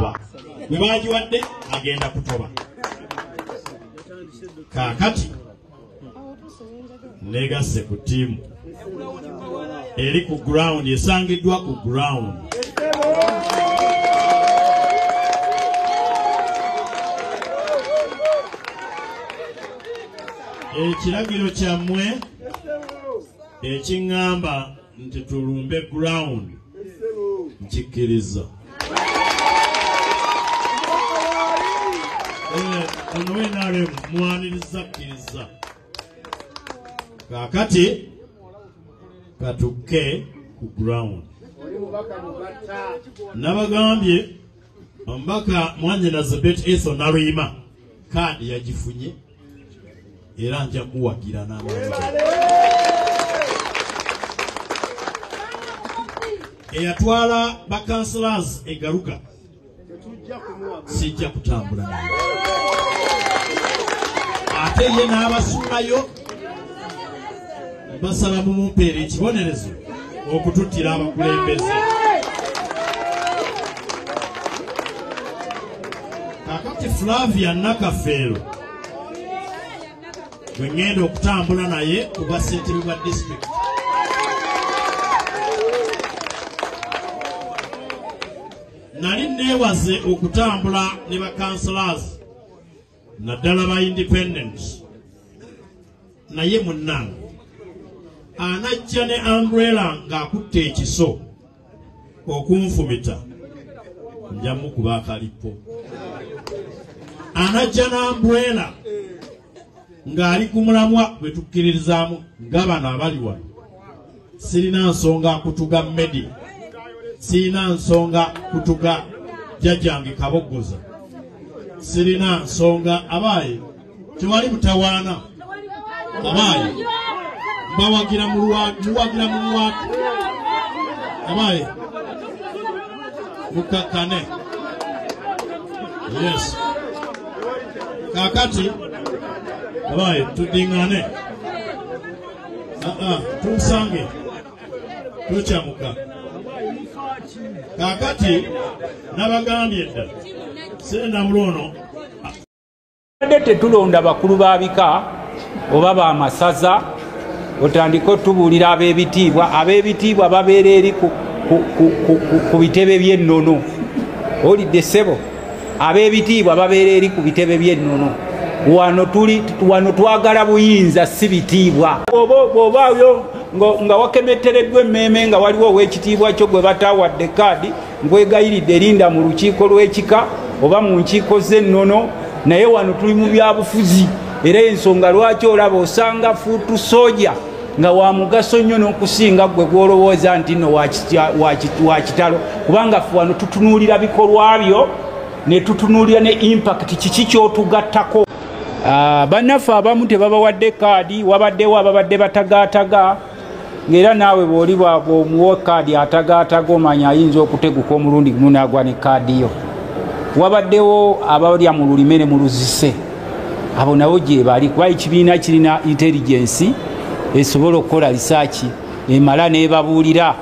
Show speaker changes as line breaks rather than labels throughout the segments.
kutoba bwe bagiwadde agenda kutoba kakati negasse ku tiimu eri ku ground esangiddwa ku ground ekiragiro kyammwe ekiŋŋamba nti tulumbe ground nkikkiriza ono wenarem mwaniriza kkiriza kakati katukke ku ground nabagambye omubaka Mwanyinazibet Etho Nalwima kaadi yagifunye era nja kuwagira n'amanyi eyatwala bakanselors egaruka sijja kutambula naye ate ye n'abasuulayo basaba mumumpeera ekibonerezo okututtira abakulembeze kakati Flavia Nakafeero gwe ngenda okutambula naye ku basentebe bwa district nali neewaze okutambula ne bakanselors naddala ba independent naye munnange anajja ne umbrella ng'akutte ekiso okunfumita nja mukuba akalipo anajja ne umbrella ng'ali ku mulamwa gwe tukkiririzaamu nga bano abali wano sirina nsonga kutuga media sirina nsonga kutuga jjajjange Kabogoza sirina nsonga abaaye tewali mutawaana abaaye bawagira mu lwatu abaaye mukakkane yes kakati abaaye tuddiŋŋane tumusange tukyamuka kakati nabagambye dda senamuloono
tetulonda bakulu ba bika oba bamasaza otandika otubuulira ab'ebitiibwa babeera eri ku bitebe by'ennono olidde ssebo ab'ebitiibwa babeera eri ku bitebe by'ennono wano twagala buyinza si bitiibwa bw'obaayo nga wakemettereddwa emmeeme nga waliwo ow'ekitiibwa kyo gwe bataawadde kaadi nkwegayiridde erinda mu lukiiko lw'ekika oba mu nkiiko z'ennono naye wano tuli mu byabufuzi era ensonga lwaki olaba osanga fuutu soja nga wa mugaso nnyo n'okusinga gwe gw'olowooza nti nno wa kitalo kubanga ffe wano tutunuulira bikolwa byo ne tutunuulira ne impact kiki kyotugattako. Bannaffe abamu tebabawadde kaadi wabaddewo ababadde batagaataga ng'era naawe bw'oli bw'omuwa kaadi atagaataga omanya ayinza okuteguka omulundi gumu n'agwa ne kaadi yo. Wabaddewo abalya mu lulime ne mu luzise abo nabo gye bali kuba ekibiina kirina intelligence esobola okukola risaaki emala n'ebabuulira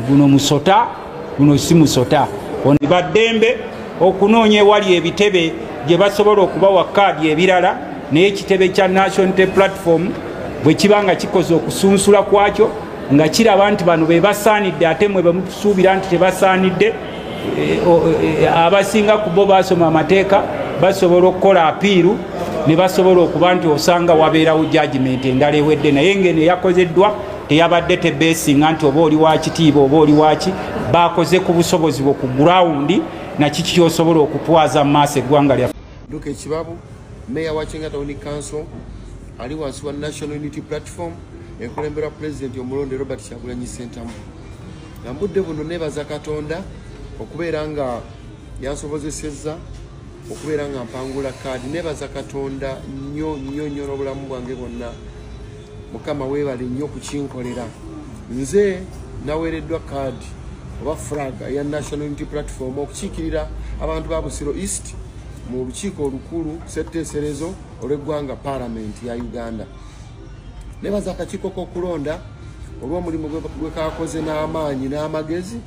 guno musota guno si musota ono baddembe okunoonya ewali ebitebe gye basobola okubawa kaadi ebirala naye ekitebe kya National Platform bwe kiba nga kikoze okusunsula kwakyo nga kiraba nti bano be basaanidde ate mwe bemusuubira nti tebasaanidde abasinga ku bo basoma amateeka basobola okukola apiiru ne basobola okuba nti osanga wabeerawo judgment endala ewedde naye ngeno eyakozeddwa teyabadde tebeesinga nti oba oli wakitiibwa oba oli waki bakoze ku busobozi bwo ku gurawundi nakiki kyosobola okutwaza mu maaso eggwanga lyaffe.
Duka Ekibabu, Meya wa Kyenga Town Council, ali wansi wa National Unity Platform, enkulembera President omulonde Robert Kyagulanyi Ssentamu. Nambudde buno neebaza Katonda okubeera nga yansobozesezza okubeera nga mpangula kaadi. Neebaza Katonda nnyo n'obulamu bwange bwonna. Mukama weebale nnyo kukinkolera. Nze naweereddwa kaadi oba flag ya National Unity Platform okukiikirira abantu ba Busiro East mu lukiiko olukulu ssetteeserezo olw'eggwanga Parliament ya Uganda. Neebaza akakiiko k'okulonda olw'omulimu gwe kakoze n'amaanyi n'amagezi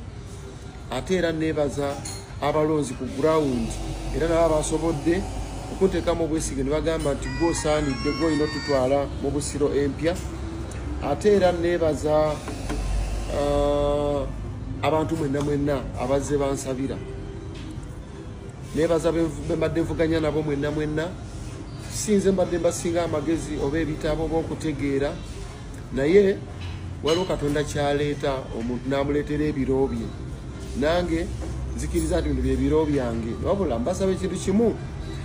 ate era neebaza abalonzi ku ground era nabo basobodde okuteekamu obwesige ne bagamba nti gwosaanidde gwolina otutwala mu Busiro empya. Ate era neebaza abantu mwenna abazze bansabira, neebaza bembadde nvuganya nabo mwenna sinze mbadde mbasinga amagezi oba ebitabo b'okutegeera, naye waliwo Katonda kyaleeta omuntu n'amuleetera ebiro bye. Nange nzikiriza nti bino bye biro byange, wabula mbasaba ekintu kimu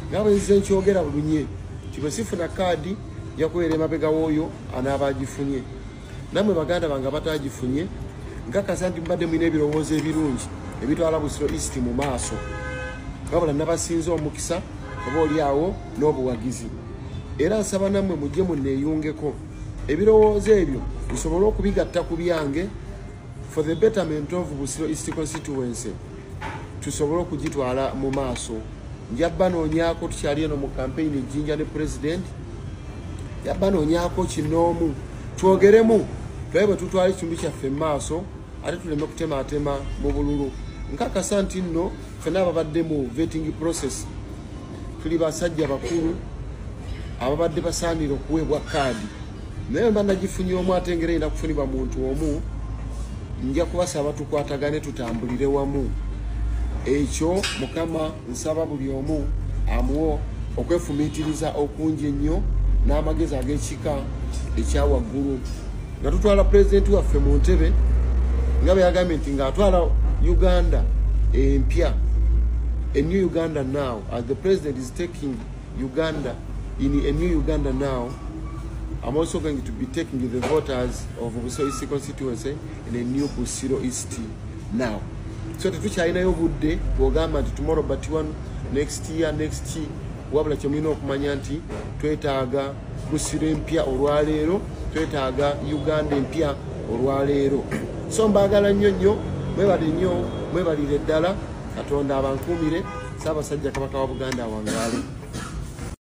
nga bwe nzize nkyogera bulunye nti bwe sifuna kaadi yakubeera emabega w'oyo anaaba agifunye. Nammwe baganda bange abatagifunye nkakasa nti mbadde mulina ebirowoozo ebirungi ebitwala Busiro East mu maaso, wabula nabasinza omukisa oba oli awo n'obuwagizi. Era nsaba nammwe mujje munneeyungeko ebirowoozo ebyo bisobole okubigatta ku byange for the betterment of Busiro East constituency, tusobole okugitwala mu maaso. Njabba noonyaako tukyali eno mu campaign ejjinja ne president, yabba noonyaako kinoomu twogeremu tulabe bwe tutwala ekitundu kyaffe mu maaso ate tuleme kutematema mu bululu. Nkakasa nti nno ffenna ababadde mu vetting process tuli basajja bakulu ababadde basaanira okuweebwa kaadi, naye mba nagifunye omu ate ngeri erina kufunibwa muntu omu, nja kubasaba tukwatagane tutambulire wamu. Ekyo Mukama nsaba buli omu amuwo okwefumiitiriza okungi ennyo n'amagezi ag'ekika ekyawaggulu nga tutwala pulezidenti waffe mu ntebe nga bwe yagambye nti ng'atwala Uganda empya, a new Uganda now, as the president is taking Uganda in a new Uganda now. I'm also going to be taking the voters of Busiro East constituency in a new Busiro East now. So tetukyalinayo budde bw'ogamba nti tomorrow but one next year wabula kyemulina okumanya nti twetaaga Busiro empya olwaleero, twetaaga Uganda empya olwaleero. So mbaagala nnyo mwebale nnyo, mwebalire ddala. Katonda abankuumire. Ssaabasajja Kabaka wa Buganda awangaale.